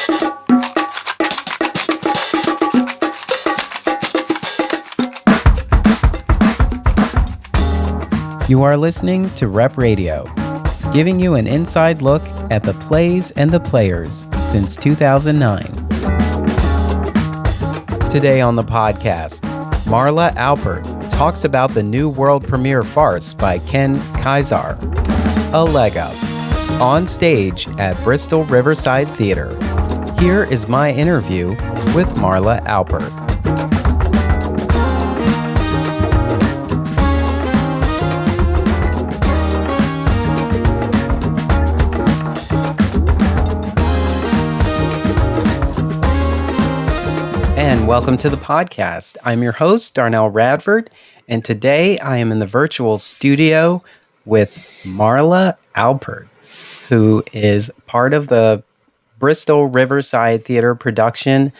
You are listening to Rep Radio, giving you an inside look at the plays and the players since 2009. Today on the podcast, Marla Alpert talks about the new world premiere Farce by Ken Kaissar, A Leg Up, on stage at Bristol Riverside Theater. Here is my interview with Marla Alpert. And welcome to the podcast. I'm your host, Darnell Radford, and today I am in the virtual studio with Marla Alpert, who is part of the Bristol Riverside Theater production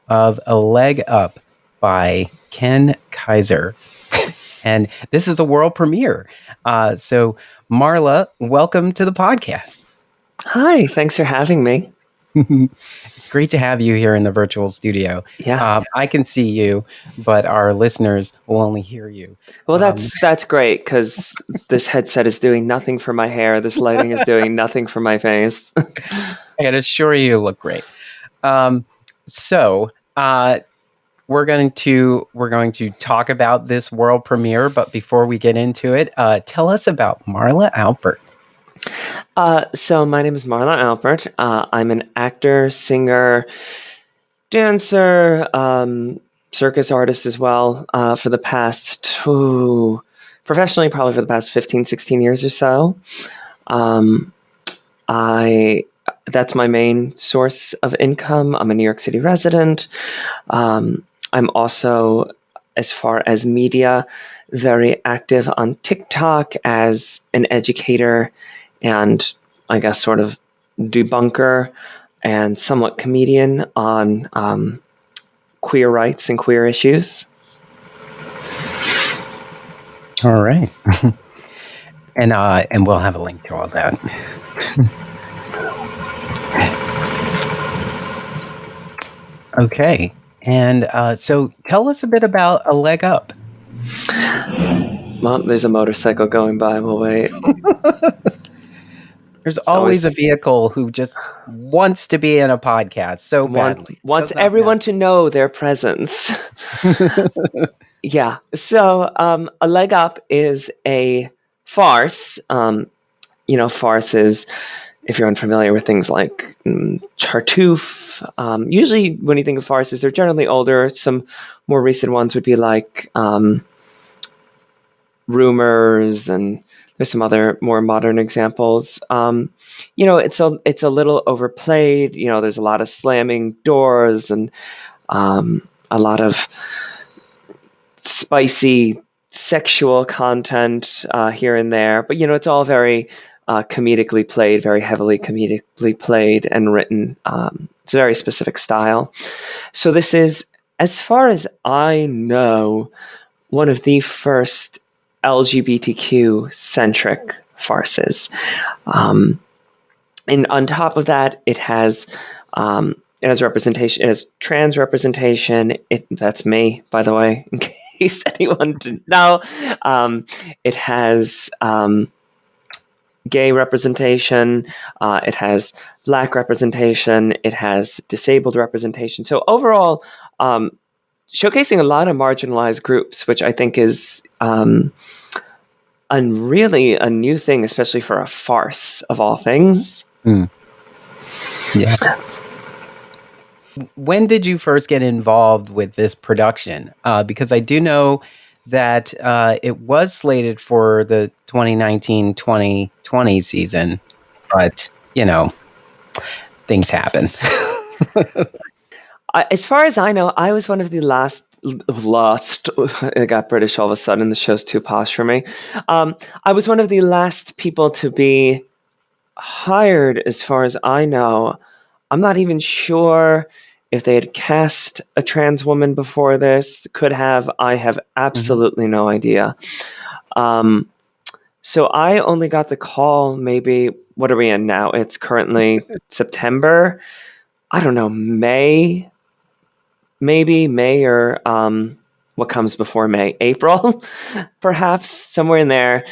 of A Leg Up by Ken Kaissar. And this is a world premiere. So Marla, welcome to the podcast. Hi, thanks for having me. It's great to have you here in the virtual studio. Yeah, I can see you, but our listeners will only hear you. well, that's great because this headset is doing nothing for my hair. This lighting is doing nothing for my face. I can assure you look great. So we're going to talk about this world premiere, but before we get into it, tell us about Marla Alpert. So my name is Marla Alpert. I'm an actor, singer, dancer, circus artist as well for the past, professionally, probably for the past 15, 16 years or so. That's my main source of income. I'm a New York City resident. I'm also, as far as media, very active on TikTok as an educator and I guess sort of debunker and somewhat comedian on queer rights and queer issues. All right. And we'll have a link to all that. Okay. And so tell us a bit about A Leg Up. Mom, there's a motorcycle going by. We'll wait. There's always a vehicle who just wants to be in a podcast so badly. Wants everyone to know their presence. Yeah. So A Leg Up is a farce. Farce is, if you're unfamiliar with things like Tartuffe, usually when you think of farces, they're generally older. Some more recent ones would be like Rumors, and there's some other more modern examples. It's a little overplayed. There's a lot of slamming doors and a lot of spicy sexual content here and there. But it's all very comedically played, very heavily comedically played and written. It's a very specific style. So this is, as far as I know, one of the first LGBTQ-centric farces. And on top of that, it has representation. It has trans representation. That's me, by the way, in case anyone didn't know. It has gay representation. It has Black representation. It has disabled representation. So overall, showcasing a lot of marginalized groups, which I think is really a new thing, especially for a farce of all things. Mm. Yeah. When did you first get involved with this production? Because I do know that it was slated for the 2019-2020 season, but, things happen. As far as I know, I was one of the last. I got British all of a sudden. The show's too posh for me. I was one of the last people to be hired, as far as I know. I'm not even sure if they had cast a trans woman before this. Could have. I have absolutely no idea. So I only got the call maybe, what are we in now? It's currently September. I don't know, May, maybe May, or what comes before May? April, perhaps, somewhere in there.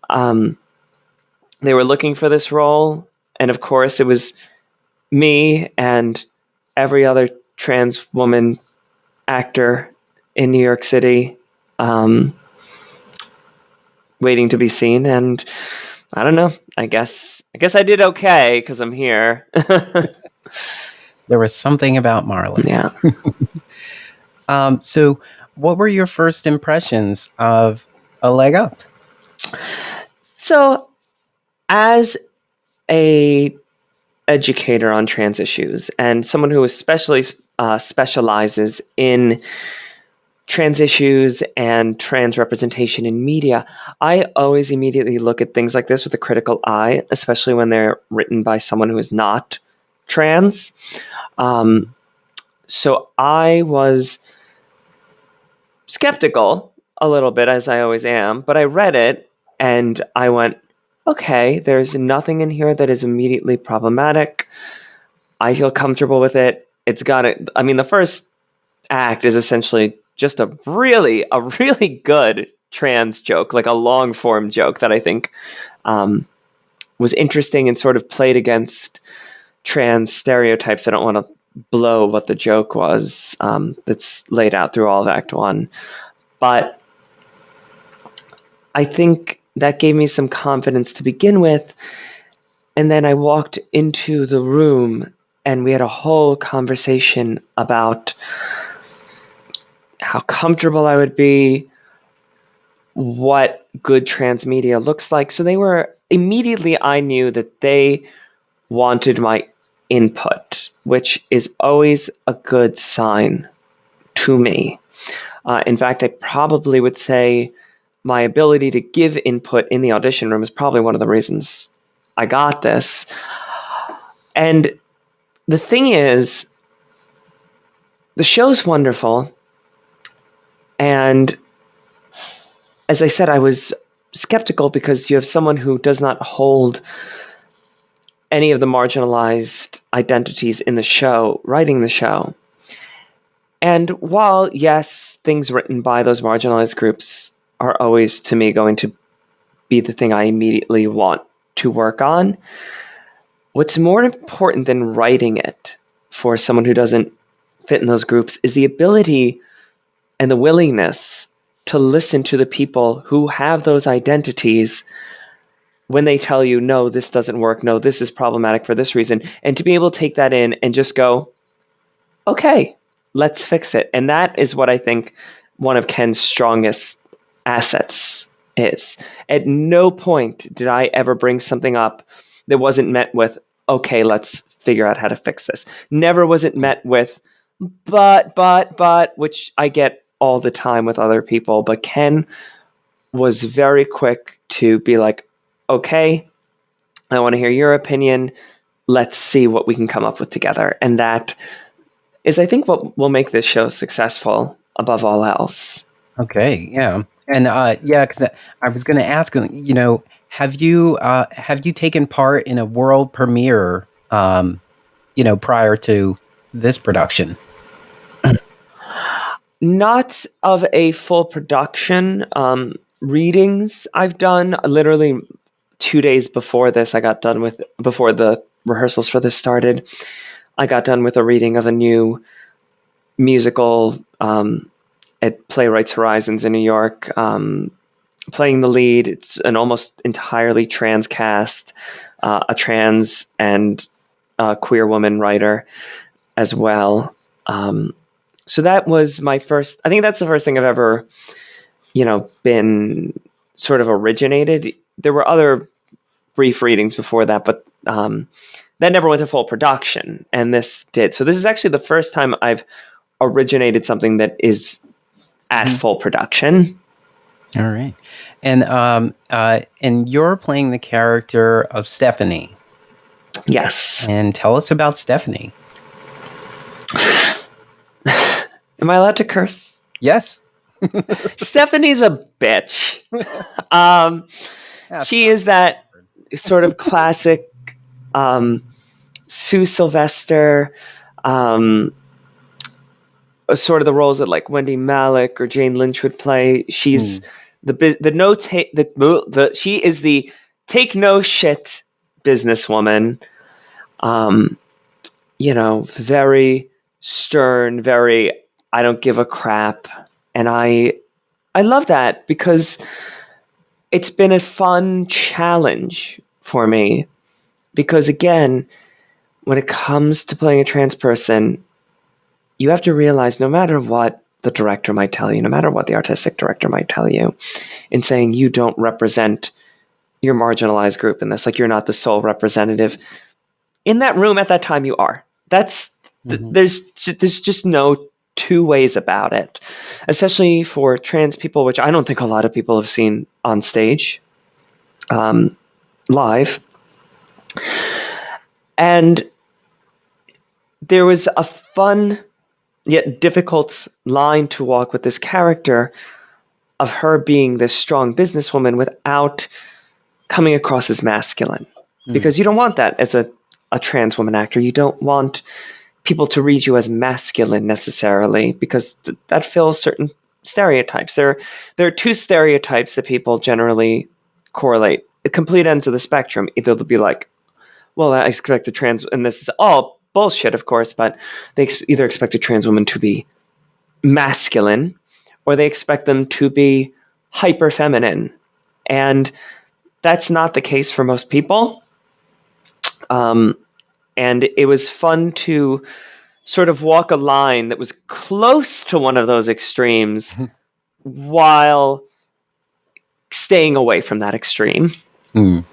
They were looking for this role, and of course it was me and every other trans woman actor in New York City waiting to be seen. And I don't know, I guess I did okay because I'm here. There was something about Marla. Yeah. So what were your first impressions of A Leg Up? So as a educator on trans issues and someone who especially specializes in trans issues and trans representation in media, I always immediately look at things like this with a critical eye, especially when they're written by someone who is not trans. So I was skeptical a little bit, as I always am, but I read it and I went, okay, there's nothing in here that is immediately problematic. I feel comfortable with it. It's got it. I mean, the first act is essentially just a really good trans joke, like a long form joke that I think was interesting and sort of played against trans stereotypes. I don't want to blow what the joke was that's laid out through all of Act One, but I think that gave me some confidence to begin with. And then I walked into the room and we had a whole conversation about how comfortable I would be, what good trans media looks like. So they were immediately, I knew that they wanted my input, which is always a good sign to me. In fact, I probably would say my ability to give input in the audition room is probably one of the reasons I got this. And the thing is, the show's wonderful. And as I said, I was skeptical because you have someone who does not hold any of the marginalized identities in the show, writing the show. And while, yes, things written by those marginalized groups are always, to me, going to be the thing I immediately want to work on, what's more important than writing it for someone who doesn't fit in those groups is the ability and the willingness to listen to the people who have those identities when they tell you, no, this doesn't work, no, this is problematic for this reason, and to be able to take that in and just go, okay, let's fix it. And that is what I think one of Ken's strongest assets is. At no point did I ever bring something up that wasn't met with, okay, let's figure out how to fix this. Never was it met with, but, which I get all the time with other people. But Ken was very quick to be like, okay, I want to hear your opinion. Let's see what we can come up with together. And that is, I think, what will make this show successful above all else. Okay, yeah. And because I was going to ask, have you taken part in a world premiere, prior to this production? Not of a full production. Readings I've done literally 2 days before this. Before the rehearsals for this started, I got done with a reading of a new musical at Playwrights Horizons in New York, playing the lead. It's an almost entirely trans cast, a trans and queer woman writer as well. So that was my first, I think that's the first thing I've ever, been sort of originated. There were other brief readings before that, but that never went to full production, and this did. So this is actually the first time I've originated something that is at full production. All right. And you're playing the character of Stephanie. Yes. And tell us about Stephanie. Am I allowed to curse? Yes. Stephanie's a bitch. She is that sort of classic Sue Sylvester, Sort of the roles that like Wendy Malick or Jane Lynch would play. She's she is the take no shit businesswoman. Very stern, very I don't give a crap, and I love that because it's been a fun challenge for me. Because again, when it comes to playing a trans person, you have to realize no matter what the director might tell you, no matter what the artistic director might tell you, in saying you don't represent your marginalized group in this, like you're not the sole representative. In that room at that time, you are. There's just no two ways about it, especially for trans people, which I don't think a lot of people have seen on stage, live. And there was a fun yet difficult line to walk with this character of her being this strong businesswoman without coming across as masculine. Because you don't want that as a trans woman actor. You don't want people to read you as masculine necessarily, because that fills certain stereotypes. There are two stereotypes that people generally correlate. The complete ends of the spectrum. Either they'll be like, well, I expect a trans, and this is all bullshit, of course, but they either expect a trans woman to be masculine or they expect them to be hyper feminine. And that's not the case for most people. And it was fun to sort of walk a line that was close to one of those extremes while staying away from that extreme. And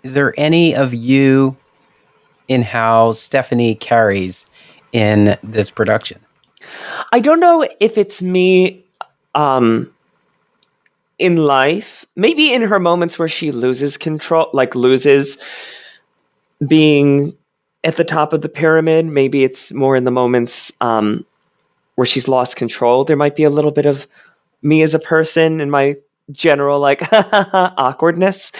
is there any of you in how Stephanie carries in this production? I don't know if it's me in life, maybe in her moments where she loses control, like loses being at the top of the pyramid. Maybe it's more in the moments where she's lost control. There might be a little bit of me as a person and my general like awkwardness.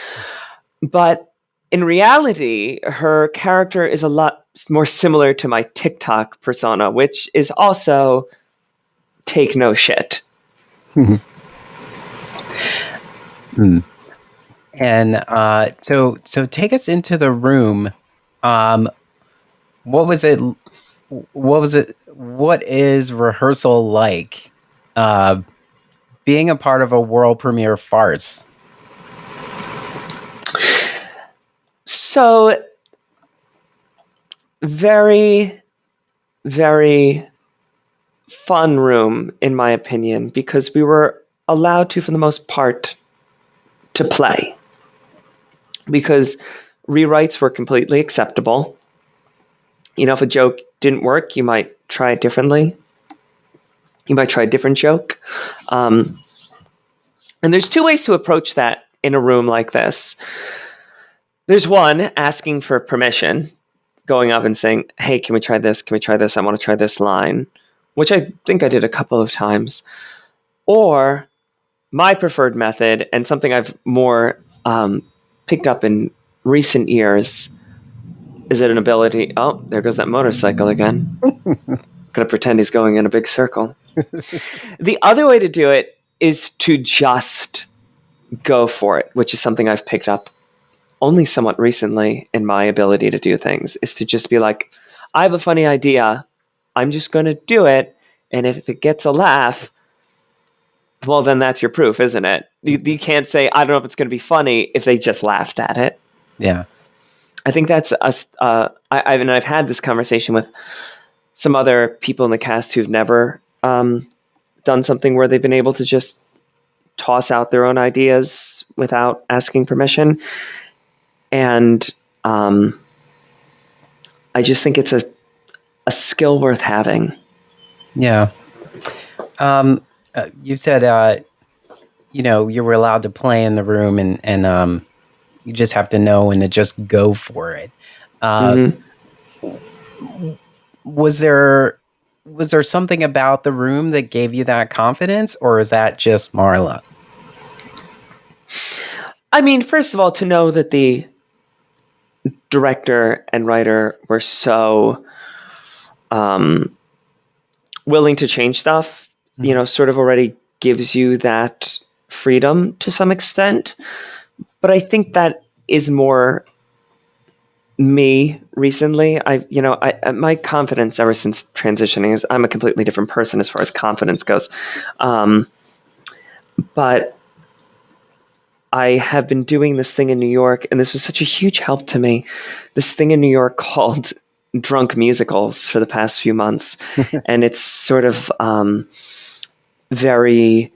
But in reality, her character is a lot more similar to my TikTok persona, which is also take no shit. And so take us into the room. What was it? What is rehearsal like? Being a part of a world premiere farce. So very, very fun room, in my opinion, because we were allowed to, for the most part, to play. Because rewrites were completely acceptable. If a joke didn't work, you might try it differently. You might try a different joke. And there's two ways to approach that in a room like this. There's one, asking for permission, going up and saying, hey, can we try this? Can we try this? I want to try this line, which I think I did a couple of times. Or my preferred method, and something I've more picked up in recent years, is it an ability? Oh, there goes that motorcycle again. Gonna pretend he's going in a big circle. The other way to do it is to just go for it, which is something I've picked up only somewhat recently in my ability to do things, is to just be like, I have a funny idea. I'm just going to do it. And if it gets a laugh, well, then that's your proof, isn't it? You can't say, I don't know if it's going to be funny if they just laughed at it. Yeah. I think that's I've had this conversation with some other people in the cast who've never done something where they've been able to just toss out their own ideas without asking permission. And I just think it's a skill worth having. Yeah. You said, you were allowed to play in the room and you just have to know when to just go for it. Was there something about the room that gave you that confidence, or is that just Marla? I mean, first of all, to know that the director and writer were so willing to change stuff, sort of already gives you that freedom to some extent. But I think that is more me recently. My confidence ever since transitioning is I'm a completely different person as far as confidence goes. But I have been doing this thing in New York, and this was such a huge help to me. This thing in New York called Drunk Musicals for the past few months. And it's sort of very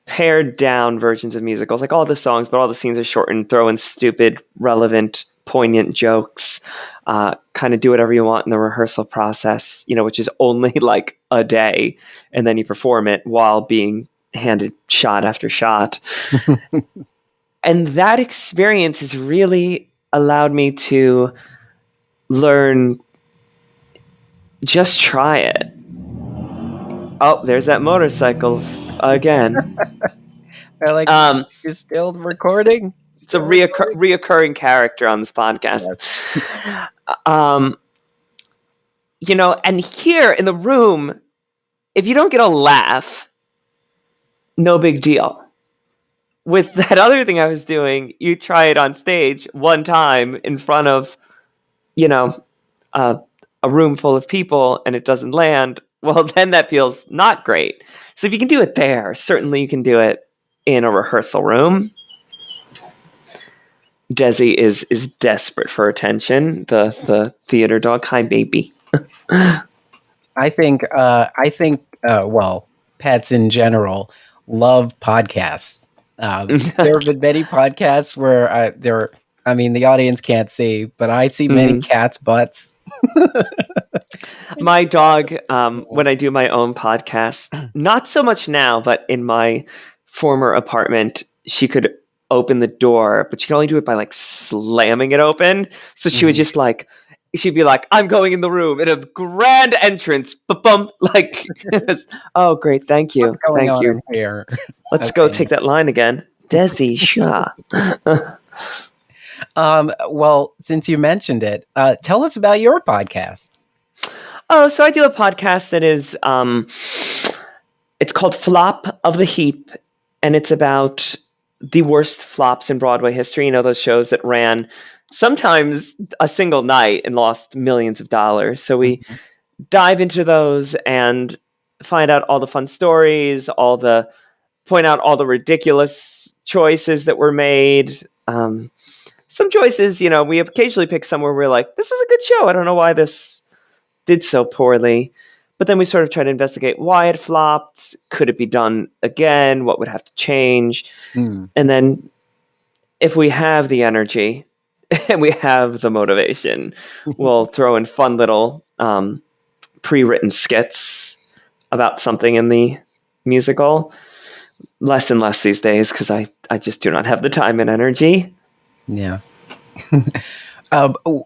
pared down versions of musicals, like all the songs, but all the scenes are shortened, throw in stupid, relevant, poignant jokes, kind of do whatever you want in the rehearsal process, which is only like a day. And then you perform it while being handed shot after shot. And that experience has really allowed me to learn, just try it. Oh, there's that motorcycle again. They're like, is still recording? It's a reoccurring character on this podcast. Yes. And here in the room, if you don't get a laugh, no big deal. With that other thing I was doing, you try it on stage one time in front of, a room full of people and it doesn't land. Well, then that feels not great. So if you can do it there, certainly you can do it in a rehearsal room. Desi is desperate for attention. The theater dog. Hi, baby. I think pets in general love podcasts. There have been many podcasts where the audience can't see, but I see many cats' butts. My dog, when I do my own podcast, not so much now, but in my former apartment, she could open the door, but she could only do it by like slamming it open. So she would just she'd be like, I'm going in the room in a grand entrance. Ba-bum, like, oh, great. Thank you. Thank you. Here? Let's go take that line again. Desi Shah. Well, since you mentioned it, tell us about your podcast. Oh, so I do a podcast that is, it's called Flop of the Heap, and it's about the worst flops in Broadway history. Those shows that ran sometimes a single night and lost millions of dollars. So we dive into those and find out all the fun stories, point out all the ridiculous choices that were made. Some choices, we occasionally pick somewhere we're like, this was a good show. I don't know why this did so poorly. But then we sort of try to investigate why it flopped. Could it be done again? What would have to change? And then if we have the energy and we have the motivation, we'll throw in fun little pre-written skits about something in the musical. Less and less these days because I just do not have the time and energy. Yeah.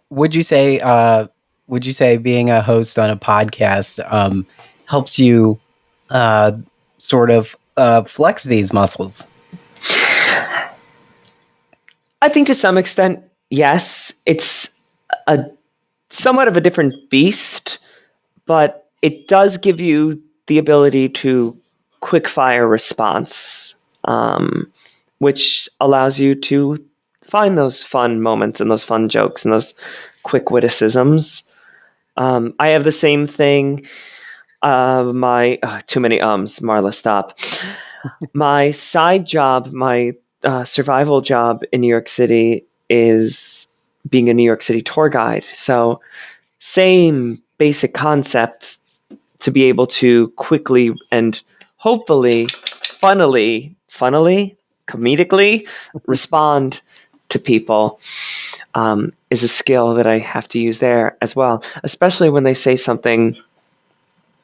Would you say being a host on a podcast helps you sort of flex these muscles? I think to some extent, yes. It's a somewhat of a different beast, but it does give you the ability to quick fire response, which allows you to find those fun moments and those fun jokes and those quick witticisms. I have the same thing. Too many ums. Marla, stop. My side job, my survival job in New York City is being a New York City tour guide. So same basic concept to be able to quickly and hopefully funnily, comedically respond to people is a skill that I have to use there as well, especially when they say something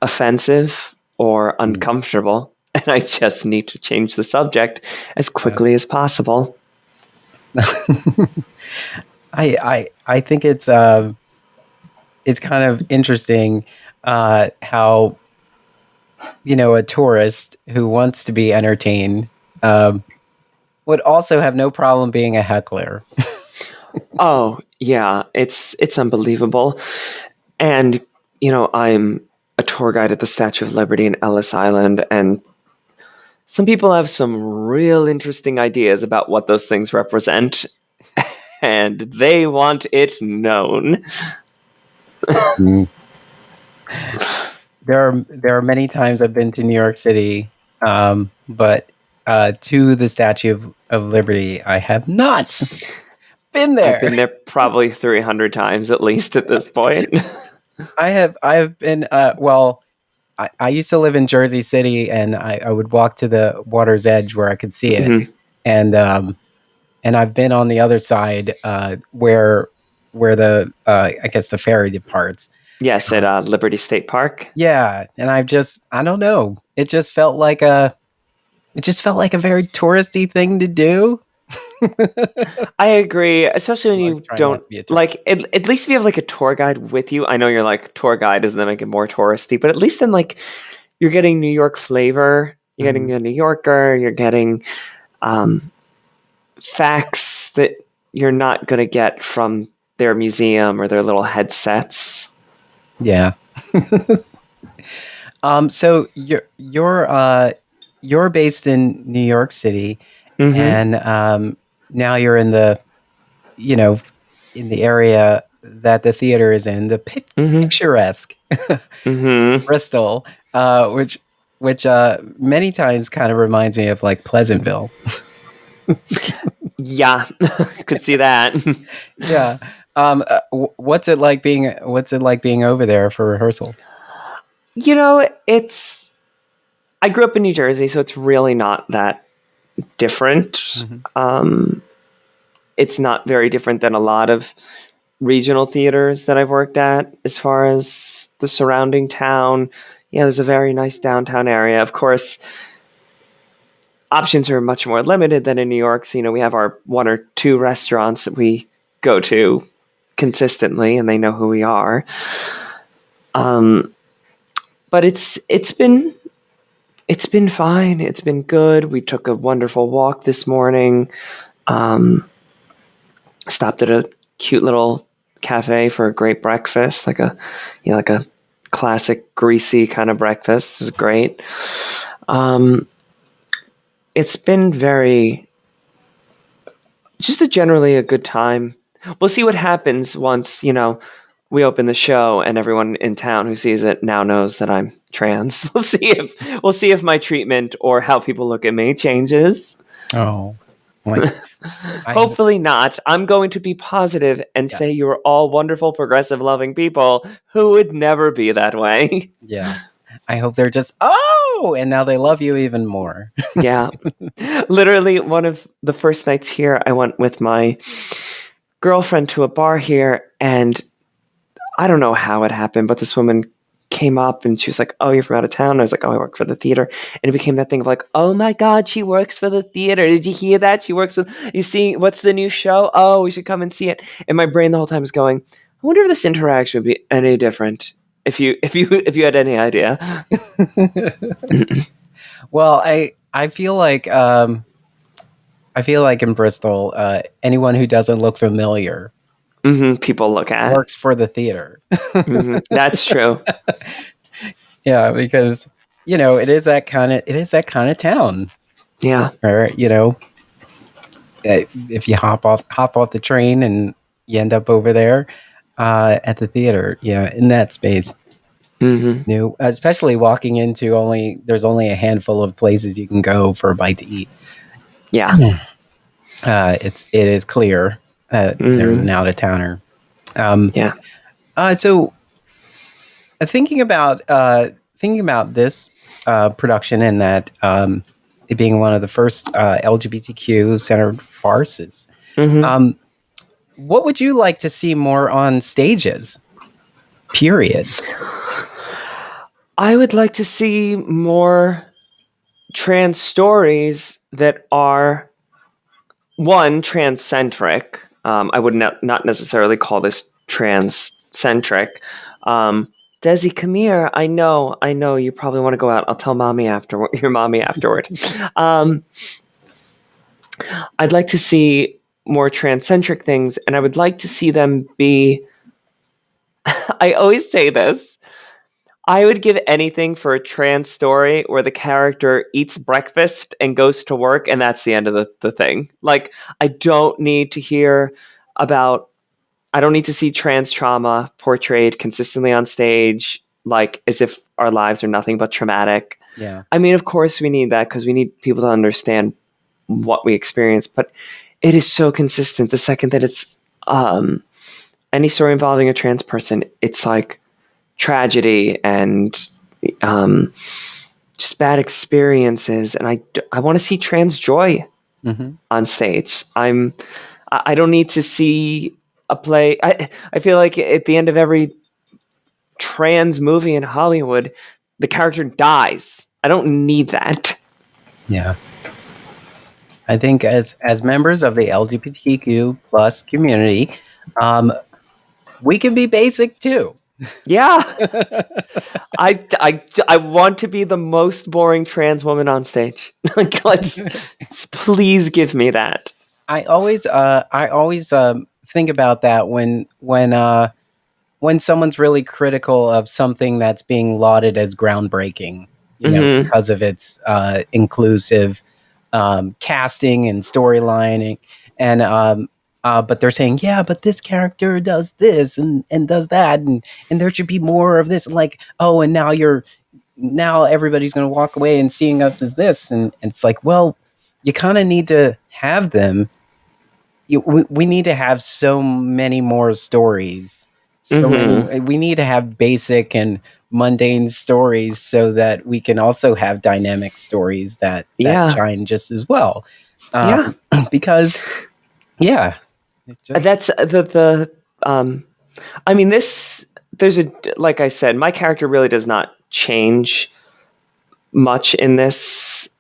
offensive or uncomfortable, and I just need to change the subject as quickly as possible. I think it's kind of interesting how a tourist who wants to be entertained would also have no problem being a heckler. Oh, yeah, it's unbelievable. And, I'm a tour guide at the Statue of Liberty in Ellis Island, and some people have some real interesting ideas about what those things represent, and they want it known. Mm. There are many times I've been to New York City, but to the Statue of Liberty, I have not been there. I've been there probably 300 times at least at this point. I have been. Well, I used to live in Jersey City, and I would walk to the water's edge where I could see it, Mhm. and I've been on the other side where the I guess the ferry departs. Yes, at Liberty State Park. Yeah, and I don't know. It just felt like a very touristy thing to do. I agree, especially when I was you trying not don't to be a tourist. like. At least if you have like a tour guide with you. I know you're like tour guide doesn't make it more touristy, but at least then like you're getting New York flavor. You're getting a New Yorker. You're getting facts that you're not going to get from their museum or their little headsets. Yeah. So you're based in New York City, and now you're in the in the area that the theater is in, the picturesque Bristol, which many times kind of reminds me of like Pleasantville. Yeah, could see that. Yeah. What's it like being over there for rehearsal? I grew up in New Jersey, so it's really not that different. It's not very different than a lot of regional theaters that I've worked at as far as the surrounding town. Yeah, there's a very nice downtown area. Of course, options are much more limited than in New York. So, we have our one or two restaurants that we go to consistently, and they know who we are. But it's been fine. It's been good. We took a wonderful walk this morning. Stopped at a cute little cafe for a great breakfast, like a classic greasy kind of breakfast. It was great. It's been just generally a good time. We'll see what happens once, we open the show and everyone in town who sees it now knows that I'm trans. We'll see if my treatment or how people look at me changes. Oh, hopefully not. I'm going to be positive and say you're all wonderful, progressive, loving people who would never be that way. Yeah. I hope they're just, and now they love you even more. Yeah. Literally, one of the first nights here, I went with my girlfriend to a bar here, and I don't know how it happened, but this woman came up and she was like, "Oh, you're from out of town?" And I was like, "Oh, I work for the theater." And it became that thing of like, "Oh my God, she works for the theater. Did you hear that? She works with, you see, what's the new show? Oh, we should come and see it." And my brain the whole time was going, I wonder if this interaction would be any different if you had any idea. Well, I feel like in Bristol, anyone who doesn't look familiar people look at works for the theater. That's true. Yeah, because it is that kind of town. Yeah. Or if you hop off the train and you end up over there at the theater, in that space. Especially walking into there's only a handful of places you can go for a bite to eat. Yeah. It is clear there's an out-of-towner. Yeah. So thinking about this production and that it being one of the first LGBTQ centered farces, what would you like to see more on stages? Period. I would like to see more trans stories that are, one, trans-centric. I would not necessarily call this trans-centric. Desi, come here. I know. You probably want to go out. I'll tell your mommy afterward. I'd like to see more transcentric things, and I would like to see them be. I always say this. I would give anything for a trans story where the character eats breakfast and goes to work, and that's the end of the thing. Like, I don't need to hear about. I don't need to see trans trauma portrayed consistently on stage, like as if our lives are nothing but traumatic. Yeah. I mean, of course we need that because we need people to understand what we experience, but it is so consistent. The second that it's any story involving a trans person, it's like tragedy and just bad experiences. And I want to see trans joy on stage. I don't need to see a play. I feel like at the end of every trans movie in Hollywood, the character dies. I don't need that. Yeah. I think as members of the LGBTQ plus community, we can be basic too. Yeah. I want to be the most boring trans woman on stage. Like, please give me that. I always think about that when someone's really critical of something that's being lauded as groundbreaking, because of its inclusive casting and storylining, and but they're saying, yeah, but this character does this and does that, and there should be more of this. Like, oh, and now everybody's going to walk away and seeing us as this, and it's like, well, you kind of need to have them. We need to have so many more stories. We need to have basic and mundane stories so that we can also have dynamic stories that shine just as well. Because that's I mean, like I said, my character really does not change much in this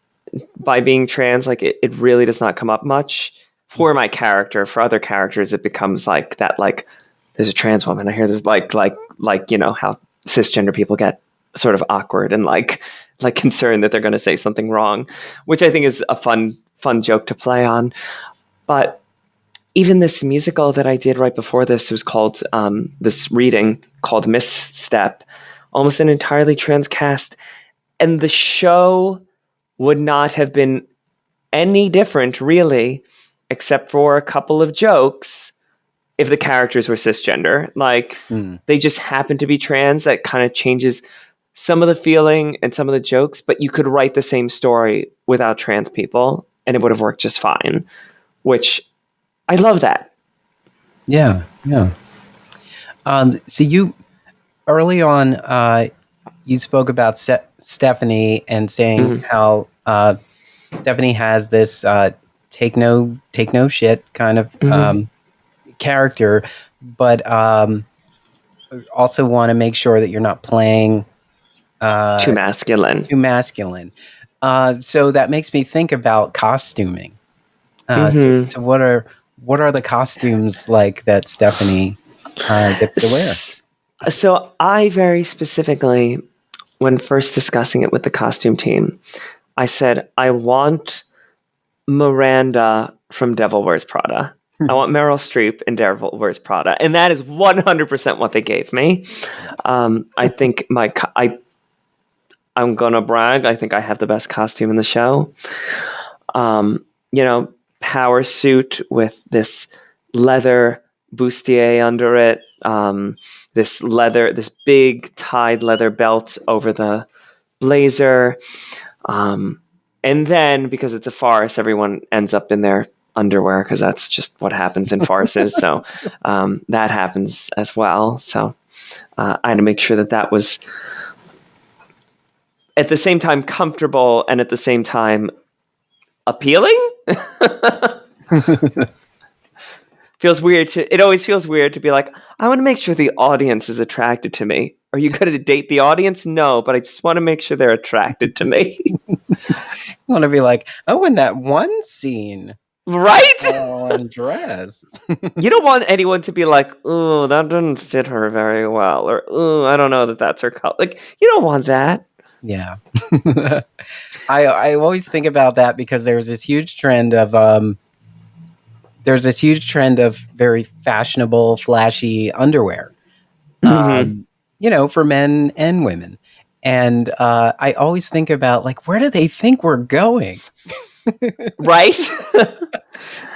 by being trans. Like, it really does not come up much for my character. For other characters, it becomes like that, like, there's a trans woman. I hear this, like, how cisgender people get sort of awkward and like concerned that they're going to say something wrong, which I think is a fun joke to play on. But even this musical that I did right before this, was called this reading called Misstep, almost an entirely trans cast, and the show would not have been any different, really, except for a couple of jokes, if the characters were cisgender. Like, they just happen to be trans. That kind of changes some of the feeling and some of the jokes, but you could write the same story without trans people and it would have worked just fine, which I love that. Yeah. So you, early on, you spoke about Stephanie and saying how Stephanie has this take no shit kind of character, but also want to make sure that you're not playing too masculine. So that makes me think about costuming. So what are the costumes like that Stephanie gets to wear? So I very specifically, when first discussing it with the costume team, I said, I want Miranda from Devil Wears Prada. I want Meryl Streep in Devil Wears Prada. And that is 100% what they gave me. Yes. I think I'm going to brag. I think I have the best costume in the show. Power suit with this leather bustier under it. This big tied leather belt over the blazer. And then, because it's a farce, everyone ends up in their underwear, because that's just what happens in farces. So that happens as well. So I had to make sure that was at the same time comfortable and at the same time appealing. It always feels weird to be like, I want to make sure the audience is attracted to me. Are you going to date the audience? No, but I just want to make sure they're attracted to me. You want to be like, oh, in that one scene. Right? Oh, undressed. You don't want anyone to be like, oh, that doesn't fit her very well. Or, oh, I don't know that that's her color. Like, you don't want that. Yeah. I always think about that because there's this huge trend of there's this huge trend of very fashionable, flashy underwear, Mm-hmm. for men and women. And I always think about, like, where do they think we're going? Right? These,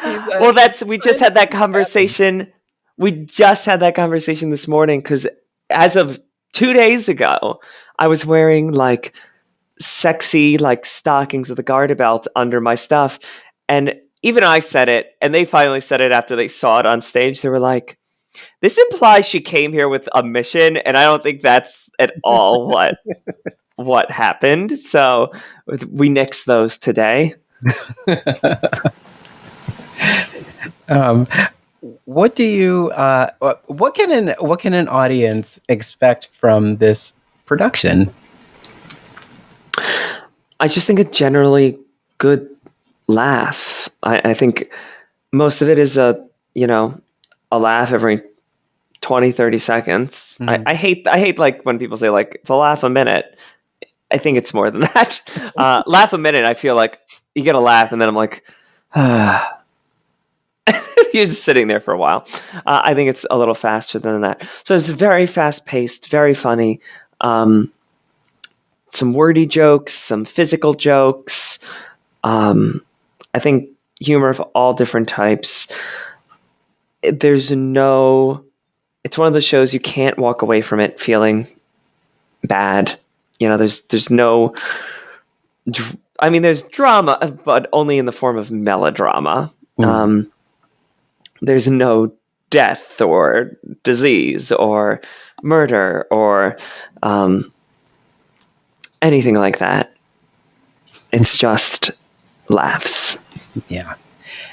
Well, we just had that happen. conversation. We just had that conversation this morning because as of 2 days ago, I was wearing like sexy like stockings with a garter belt under my stuff. And even I said it, and they finally said it after they saw it on stage. They were like, this implies she came here with a mission, and I don't think that's at all what happened. So we nixed those today. um, what do you? What can an audience expect from this production? I just think a generally good laugh. I think most of it is a laugh every 20, 30 seconds. Mhm. I hate like when people say like it's a laugh a minute. I think it's more than that. Laugh a minute, I feel like you get a laugh and then I'm like, you're just sitting there for a while. I think it's a little faster than that. So it's very fast paced, very funny. Some wordy jokes, some physical jokes. I think humor of all different types. It's one of those shows you can't walk away from it feeling bad. There's no, there's drama, but only in the form of melodrama. There's no death or disease or murder or anything like that. It's just laughs. Yeah.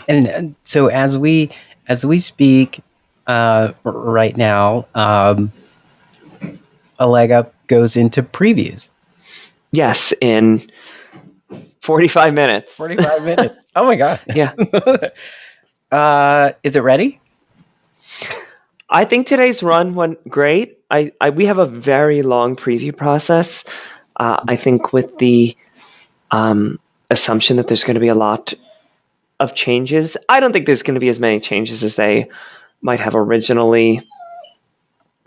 And so as we speak right now, a leg up goes into previews. Yes, in 45 minutes. 45 minutes. Oh my god. Yeah. Is it ready? I think today's run went great. We have a very long preview process. I think with the assumption that there's going to be a lot of changes. I don't think there's going to be as many changes as they might have originally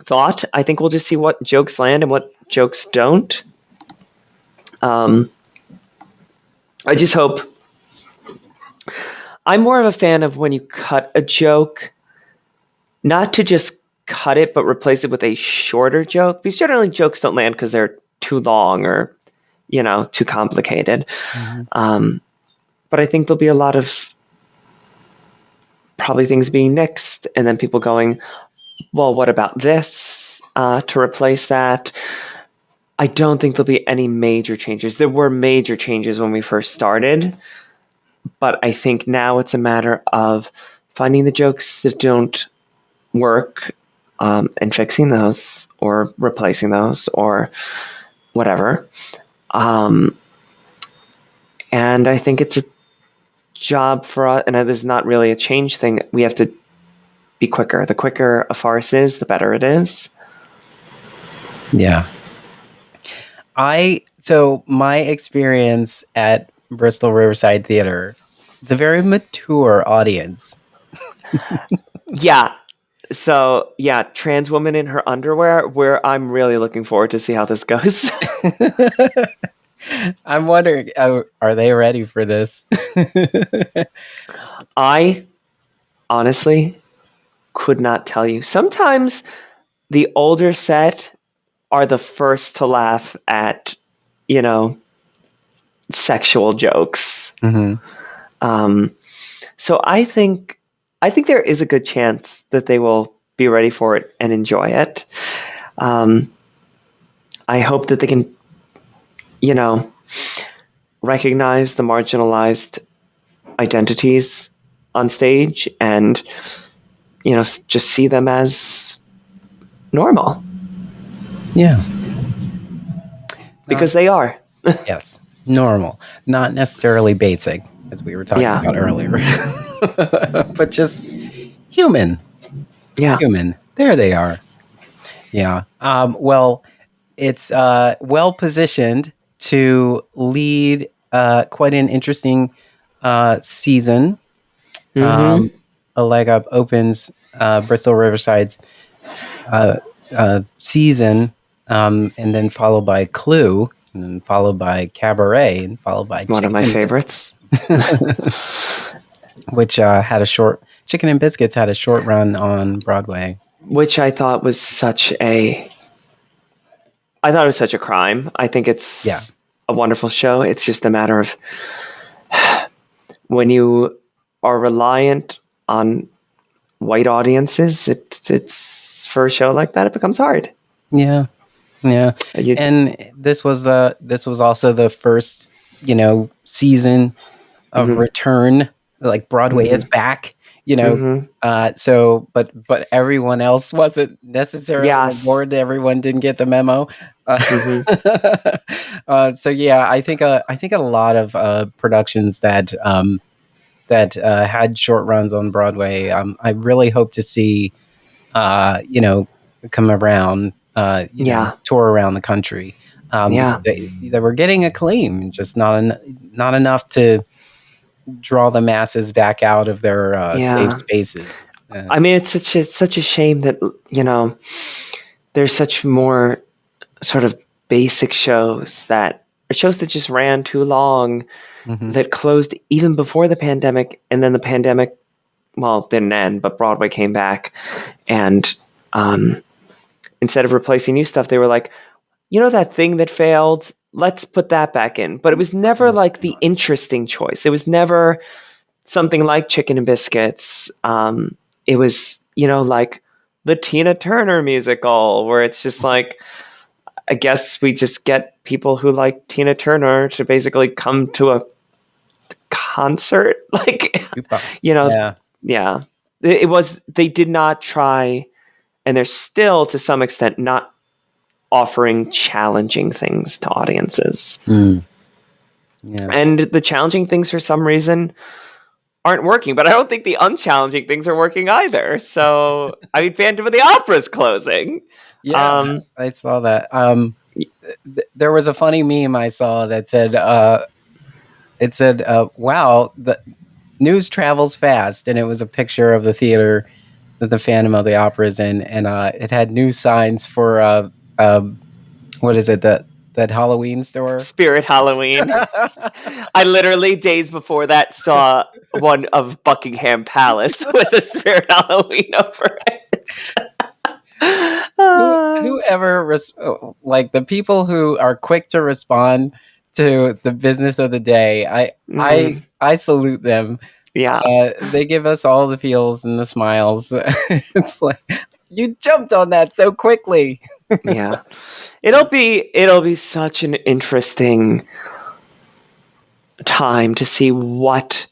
thought. I think we'll just see what jokes land and what jokes don't. I just hope. I'm more of a fan of when you cut a joke, not to just cut it, but replace it with a shorter joke. Because generally jokes don't land because they're too long or, too complicated. Mm-hmm. But I think there'll be a lot of probably things being nixed and then people going, well, what about this to replace that? I don't think there'll be any major changes. There were major changes when we first started, but I think now it's a matter of finding the jokes that don't work and fixing those or replacing those or whatever. And I think it's a job for us, and this is not really a change thing. We have to be quicker. The quicker a farce is, the better it is. Yeah. So my experience at Bristol Riverside Theater, it's a very mature audience. Yeah. So yeah, trans woman in her underwear, where I'm really looking forward to see how this goes. I'm wondering, are they ready for this? I honestly could not tell you. Sometimes the older set are the first to laugh at, sexual jokes. Mm-hmm. So I think there is a good chance that they will be ready for it and enjoy it. I hope that they can, recognize the marginalized identities on stage and, just see them as normal. Yeah. Because they are. Yes. Normal. Not necessarily basic, as we were talking about earlier. But just human. Yeah. Human. There they are. Yeah. Well, it's well positioned to lead quite an interesting season. Mm-hmm. A Leg Up opens Bristol Riverside's season, and then followed by Clue, and then followed by Cabaret, and followed by One of my favorites. which had a short Chicken and Biscuits had a short run on Broadway, which I thought was such a crime. I think it's a wonderful show. It's just a matter of when you are reliant on white audiences, it's for a show like that, it becomes hard. Yeah. And this was also the first, season of return. Like Broadway is back, so but everyone else wasn't necessarily on board. Everyone didn't get the memo. So yeah, I think a lot of productions that had short runs on Broadway, I really hope to see come around, tour around the country. They were getting acclaim, just not enough to draw the masses back out of their safe spaces. I mean, it's such a shame that there's such more sort of basic shows that just ran too long, that closed even before the pandemic, and then the pandemic, well, didn't end, but Broadway came back, and instead of replacing new stuff, they were like, that thing that failed, let's put that back in. But it was never like the interesting choice. It was never something like Chicken and Biscuits. It was, like the Tina Turner musical, where it's just like, I guess we just get people who like Tina Turner to basically come to a concert. Like, it was, they did not try, and they're still to some extent not offering challenging things to audiences. And the challenging things for some reason aren't working, but I don't think the unchallenging things are working either. So, I mean, Phantom of the Opera's closing. Yeah, I saw that. There was a funny meme I saw that said, wow, the news travels fast. And it was a picture of the theater that the Phantom of the Opera is in. And it had news signs for, what is it, that Halloween store? Spirit Halloween. I literally, days before that, saw one of Buckingham Palace with a Spirit Halloween over it. Whoever, like the people who are quick to respond to the business of the day, I salute them. Yeah. They give us all the feels and the smiles. It's like, you jumped on that so quickly. Yeah. It'll be such an interesting time to see what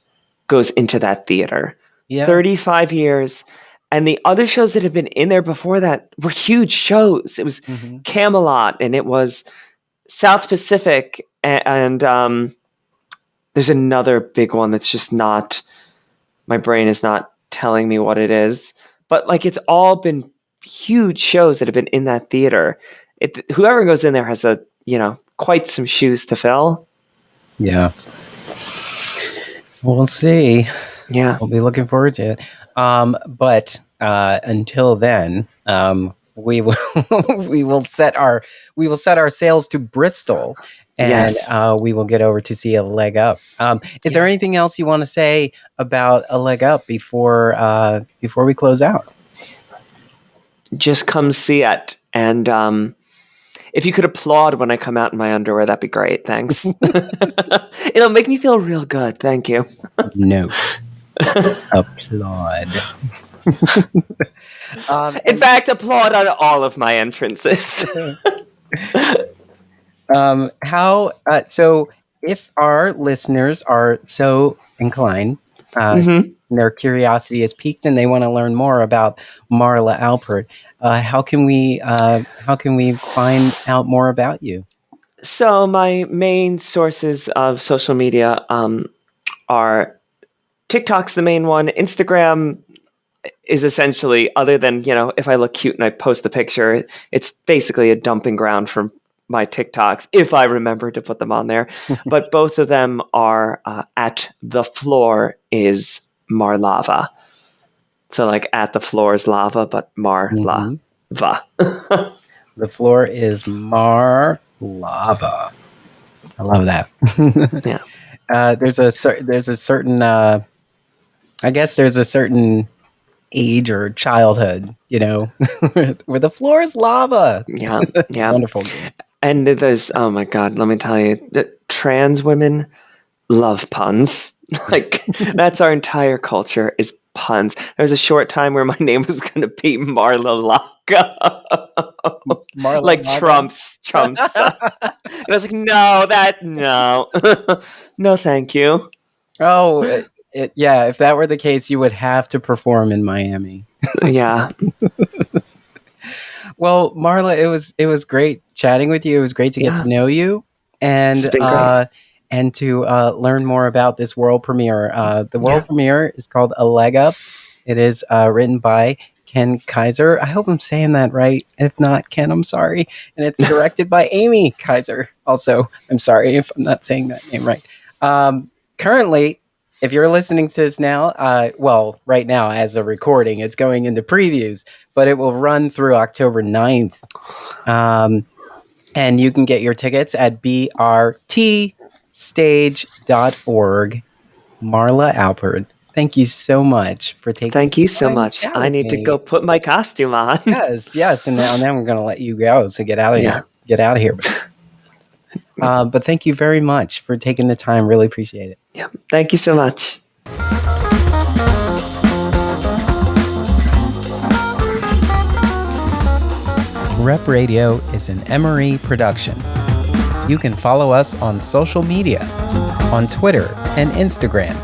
goes into that theater. 35 years. And the other shows that have been in there before that were huge shows. It was Camelot, and it was South Pacific, and there's another big one that's just not, my brain is not telling me what it is. But like, it's all been huge shows that have been in that theater. Whoever goes in there has quite some shoes to fill. Yeah. We'll see. Yeah. We'll be looking forward to it. But until then, we will set our sails to Bristol, and we will get over to see A Leg Up. Is there anything else you want to say about A Leg Up before we close out? Just come see it, and if you could applaud when I come out in my underwear, that'd be great. Thanks. It'll make me feel real good. Thank you. No. Applaud. In fact, applaud on all of my entrances. So if our listeners are so inclined, their curiosity is piqued and they want to learn more about Marla Alpert, how can we find out more about you? So my main sources of social media are TikTok's the main one. Instagram is essentially, other than, if I look cute and I post a picture, it's basically a dumping ground for my TikToks, if I remember to put them on there. But both of them are at The Floor is Marlava. So like at the floor is lava, but Marla. Va. The floor is lava. I love that. Yeah. There's a certain I guess there's a certain age or childhood, where the floor is lava. Yeah. Yeah. Wonderful game. And there's, oh my God, let me tell you, trans women love puns. Like, that's our entire culture is puns. There was a short time where my name was going to be Marla Laka. Marla like Laka? Trump's. And I was like, no. No, thank you. Oh, yeah, if that were the case, you would have to perform in Miami. Yeah. Well, Marla, it was great chatting with you. It was great to get to know you, and It's been great. And to learn more about this world premiere. The world premiere is called A Leg Up. It is written by Ken Kaissar. I hope I'm saying that right. If not, Ken, I'm sorry. And it's directed by Amy Kaissar. Also, I'm sorry if I'm not saying that name right. Currently, if you're listening to this now, right now as a recording, it's going into previews, but it will run through October 9th. And you can get your tickets at brtstage.org. Marla Alpert, thank you so much for taking Thank you so much. I need to go put my costume on. Yes. And now I'm going to let you go. So get out of here. Get out of here. But thank you very much for taking the time. Really appreciate it. Yeah. Thank you so much. Rep Radio is an Emory production. You can follow us on social media, on Twitter and Instagram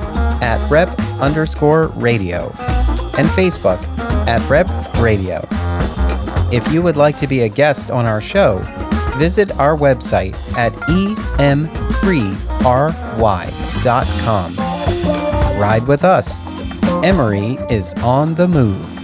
at @rep_radio and Facebook at Rep Radio. If you would like to be a guest on our show, visit our website at em3ry.com. Ride with us. Emory is on the move.